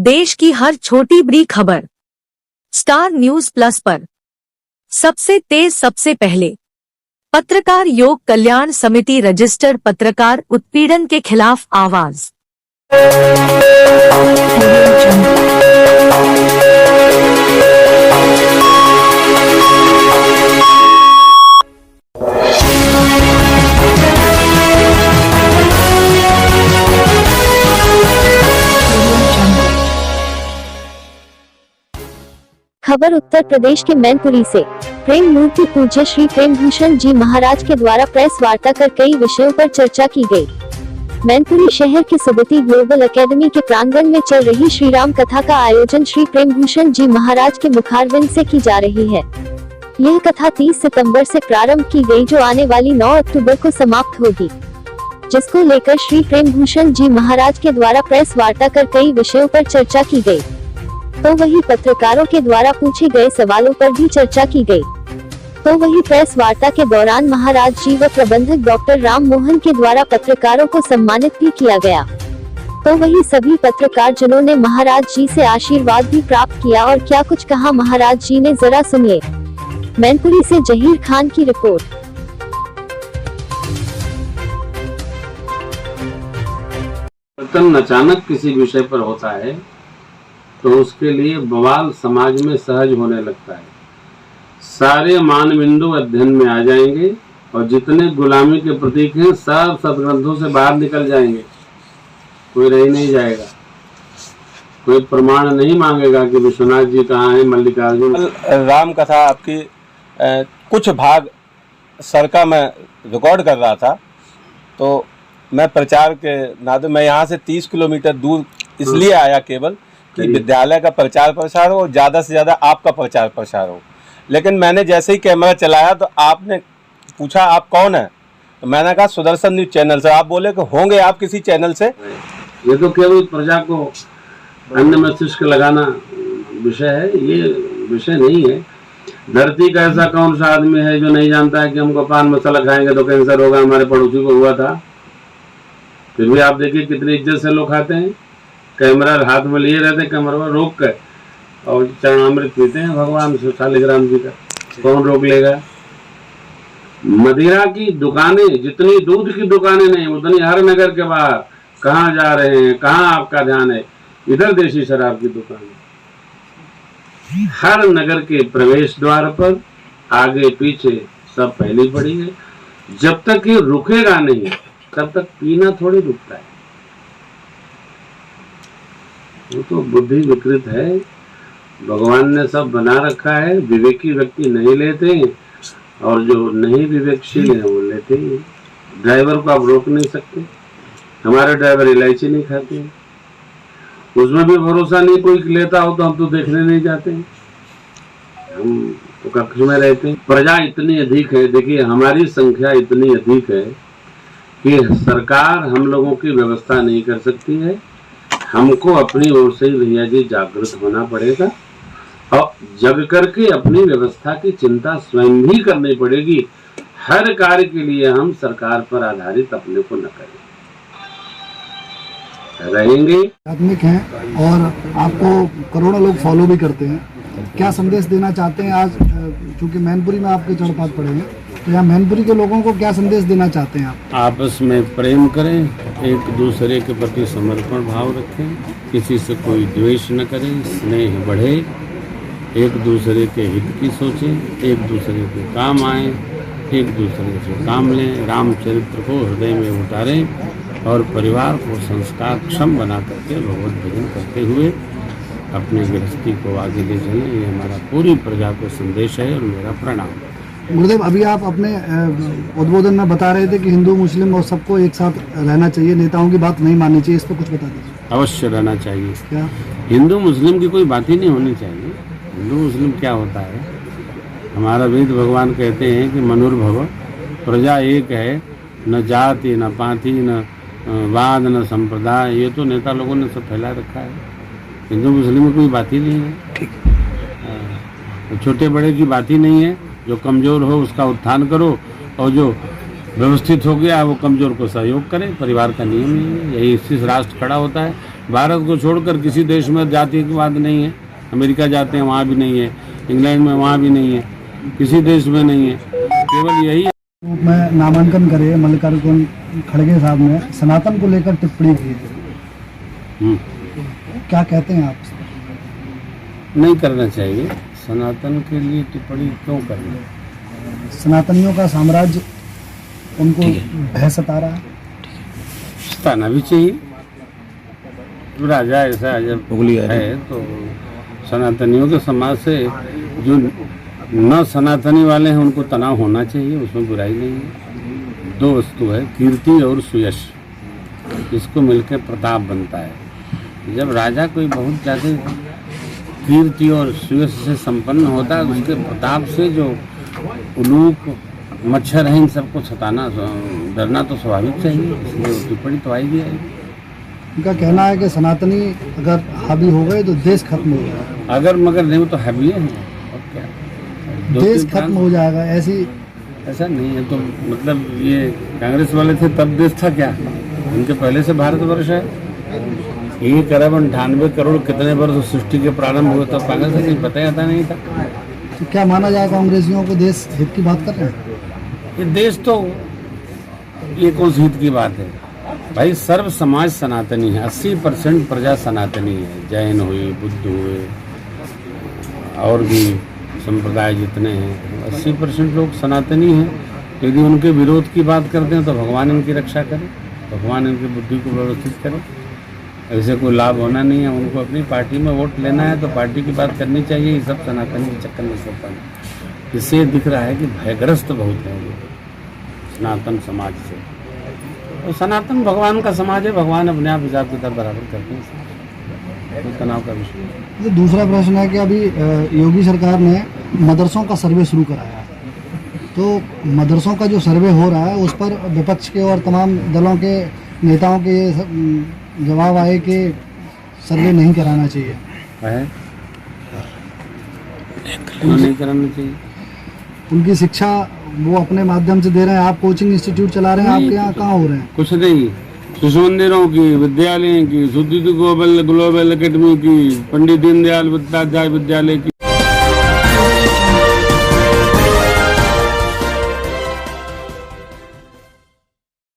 देश की हर छोटी बड़ी खबर स्टार न्यूज प्लस पर। सबसे तेज सबसे पहले। पत्रकार योग कल्याण समिति रजिस्टर्ड पत्रकार उत्पीड़न के खिलाफ आवाज। खबर उत्तर प्रदेश के मैनपुरी से। प्रेम मूर्ति पूज्य श्री प्रेम भूषण जी महाराज के द्वारा प्रेस वार्ता कर कई विषयों पर चर्चा की गई। मैनपुरी शहर के सुबती ग्लोबल एकेडमी के प्रांगण में चल रही श्री राम कथा का आयोजन श्री प्रेम भूषण जी महाराज के मुखारविंद से की जा रही है। यह कथा 30 सितंबर से प्रारंभ की गई, जो आने वाली 9 अक्टूबर को समाप्त होगी, जिसको लेकर श्री प्रेम भूषण जी महाराज के द्वारा प्रेस वार्ता कर कई विषयों पर चर्चा की गई। तो वही पत्रकारों के द्वारा पूछे गए सवालों पर भी चर्चा की गई। तो वही प्रेस वार्ता के दौरान महाराज जी व प्रबंधक डॉक्टर राम मोहन के द्वारा पत्रकारों को सम्मानित भी किया गया। तो वही सभी पत्रकार जिन्हों ने महाराज जी से आशीर्वाद भी प्राप्त किया और क्या कुछ कहा महाराज जी ने, जरा सुनिए। मैनपुरी से जहीर खान की रिपोर्ट। अचानक किसी विषय पर होता है तो उसके लिए बवाल समाज में सहज होने लगता है। सारे मानबिंदु अध्ययन में आ जाएंगे और जितने गुलामी के प्रतीक हैं सब सदग्रंथों से बाहर निकल जाएंगे। कोई रह नहीं जाएगा, कोई प्रमाण नहीं मांगेगा कि विश्वनाथ जी कहाँ हैं, मल्लिकार्जुन। राम कथा आपकी कुछ भाग सर का मैं रिकॉर्ड कर रहा था, तो मैं प्रचार के नाते मैं यहाँ से 30 किलोमीटर दूर इसलिए आया केवल कि विद्यालय का प्रचार प्रसार हो, ज़्यादा से ज़्यादा आपका प्रचार प्रसार हो। लेकिन मैंने जैसे ही कैमरा चलाया तो आपने पूछा आप कौन है, तो मैंने कहा सुदर्शन न्यूज चैनल से। आप बोले कि होंगे आप किसी चैनल से। ये तो केवल प्रजा को अन्य मस्तिष्क लगाना विषय है, ये विषय नहीं है। धरती का ऐसा कौन सा आदमी है जो नहीं जानता है कि हमको पान मसाला खाएंगे तो कैंसर होगा। हमारे पड़ोसी को हुआ था, फिर भी आप देखिए कितनी इज्जत से लोग खाते हैं। कैमरा हाथ में लिए रहते, कैमरा रोक कर और चरणामृत पीते हैं भगवान शालिग्राम जी का। कौन रोक लेगा। मदिरा की दुकानें, जितनी दूध की दुकानें नहीं उतनी हर नगर के बाहर। कहाँ जा रहे हैं, कहाँ आपका ध्यान है, इधर देशी शराब की दुकान हर नगर के प्रवेश द्वार पर, आगे पीछे सब फैली पड़ी है। जब तक ये रुकेगा नहीं तब तक पीना थोड़ी रुकता है। वो तो बुद्धि विकृत है। भगवान ने सब बना रखा है, विवेकी व्यक्ति नहीं लेते और जो नहीं विवेकशील है वो लेते हैं। ड्राइवर को आप रोक नहीं सकते। हमारे ड्राइवर इलायची नहीं खाते हैं, उसमें भी भरोसा नहीं कोई लेता हो तो हम तो देखने नहीं जाते हैं, हम तो कक्ष में रहते हैं। प्रजा इतनी अधिक है, देखिए हमारी संख्या इतनी अधिक है कि सरकार हम लोगों की व्यवस्था नहीं कर सकती है। हमको अपनी ओर से भैया जी जागृत होना पड़ेगा और जग करके अपनी व्यवस्था की चिंता स्वयं ही करनी पड़ेगी। हर कार्य के लिए हम सरकार पर आधारित अपने को न करें, रहेंगे। आध्यात्मिक हैं और आपको करोड़ों लोग फॉलो भी करते हैं। क्या संदेश देना चाहते हैं आज, क्योंकि मैनपुरी में आपके चढ़पात पड़े हैं, तो यहाँ मैनपुरी के लोगों को क्या संदेश देना चाहते हैं आप? आपस में प्रेम करें, एक दूसरे के प्रति समर्पण भाव रखें, किसी से कोई द्वेष न करें, स्नेह बढ़े, एक दूसरे के हित की सोचें, एक दूसरे के काम आए, एक दूसरे से काम लें, रामचरित्र को हृदय में उतारें और परिवार को संस्कार क्षम बना करके भगवत भजन करते हुए अपने गृहस्थी को आगे ले चलें। ये हमारा पूरी प्रजा को संदेश है और मेरा प्रणाम। गुरुदेव, अभी आप अपने उद्बोधन में बता रहे थे कि हिंदू मुस्लिम और सबको एक साथ रहना चाहिए, नेताओं की बात नहीं माननी चाहिए, इस पर कुछ बता दीजिए। अवश्य रहना चाहिए। क्या हिंदू मुस्लिम की कोई बात ही नहीं होनी चाहिए। हिंदू मुस्लिम क्या होता है, हमारा वेद भगवान कहते हैं कि मनुर्भव, प्रजा एक है, न जाति न पाति न वाद न संप्रदाय। ये तो नेता लोगों ने सब फैला रखा है। हिंदू मुस्लिम में कोई बात ही नहीं है, छोटे बड़े की बात ही नहीं है। जो कमज़ोर हो उसका उत्थान करो और जो व्यवस्थित हो गया वो कमज़ोर को सहयोग करे। परिवार का नियम है, यही इससे राष्ट्र खड़ा होता है। भारत को छोड़कर किसी देश में जातिवाद नहीं है। अमेरिका जाते हैं वहाँ भी नहीं है, इंग्लैंड में वहाँ भी नहीं है, किसी देश में नहीं है, केवल यही रूप में नामांकन करे मल्लिकार्जुन खड़गे साहब ने सनातन को लेकर टिप्पणी की है। क्या कहते हैं आप? नहीं करना चाहिए। सनातन के लिए टिप्पणी क्यों करनी? सनातनियों का साम्राज्य उनको भय सता रहा है। सताना भी चाहिए। राजा ऐसा जब है तो सनातनियों के समाज से जो न सनातनी वाले हैं उनको तनाव होना चाहिए, उसमें बुराई नहीं है। दो वस्तु है, कीर्ति और सुयश, इसको मिलकर प्रताप बनता है। जब राजा कोई बहुत ज़्यादा कीर्ति और सुयश से संपन्न होता है, उसके प्रताप से जो उलूक मच्छर है इन सबको सताना डरना तो स्वाभाविक चाहिए, इसलिए टिप्पणी तो आएगी। उनका कहना है कि सनातनी अगर हावी हो गए तो देश खत्म हो जाएगा। अगर मगर नहीं तो हावी है और क्या, देश खत्म हो जाएगा ऐसा नहीं है। तो मतलब ये कांग्रेस वाले थे तब देश था क्या? उनके पहले से भारतवर्ष है। 1,98 करोड़ कितने वर्ष सृष्टि के प्रारंभ हुए तब कांग्रेस से पता ही आता नहीं था। तो क्या माना जाए कांग्रेसियों को देश हित की बात कर रहे हैं? ये देश तो ये कौन सी हित की बात है भाई? सर्व समाज सनातनी है, 80% प्रजा सनातनी है। जैन हुए, बुद्ध हुए और भी संप्रदाय जितने हैं, 80% लोग सनातनी हैं। यदि उनके विरोध की बात करते हैं तो भगवान इनकी रक्षा करे, भगवान इनकी बुद्धि को व्यवस्थित करे। ऐसे कोई लाभ होना नहीं है। उनको अपनी पार्टी में वोट लेना है तो पार्टी की बात करनी चाहिए। ये सब सनातनी के चक्कर में सब पाना, इससे दिख रहा है कि भयग्रस्त बहुत है सनातन समाज से। तो सनातन भगवान का समाज है, भगवान अपने आप हिसाब किताब बराबर करते हैं, कोई तनाव का विषय नहीं। तो दूसरा प्रश्न है कि अभी योगी सरकार ने मदरसों का सर्वे शुरू कराया है, तो मदरसों का जो सर्वे हो रहा है उस पर विपक्ष के और तमाम दलों के नेताओं के जवाब आए कि सर्वे नहीं कराना चाहिए। है नहीं कराना चाहिए। उनकी शिक्षा वो अपने माध्यम से दे रहे हैं, आप कोचिंग इंस्टीट्यूट चला रहे हैं, आपके यहाँ कहाँ हो रहे हैं? कुछ नहीं, शिशु मंदिरों की, विद्यालयों की, सुदीप ग्लोबल एकेडमी की, पंडित दीनदयाल विद्यालय की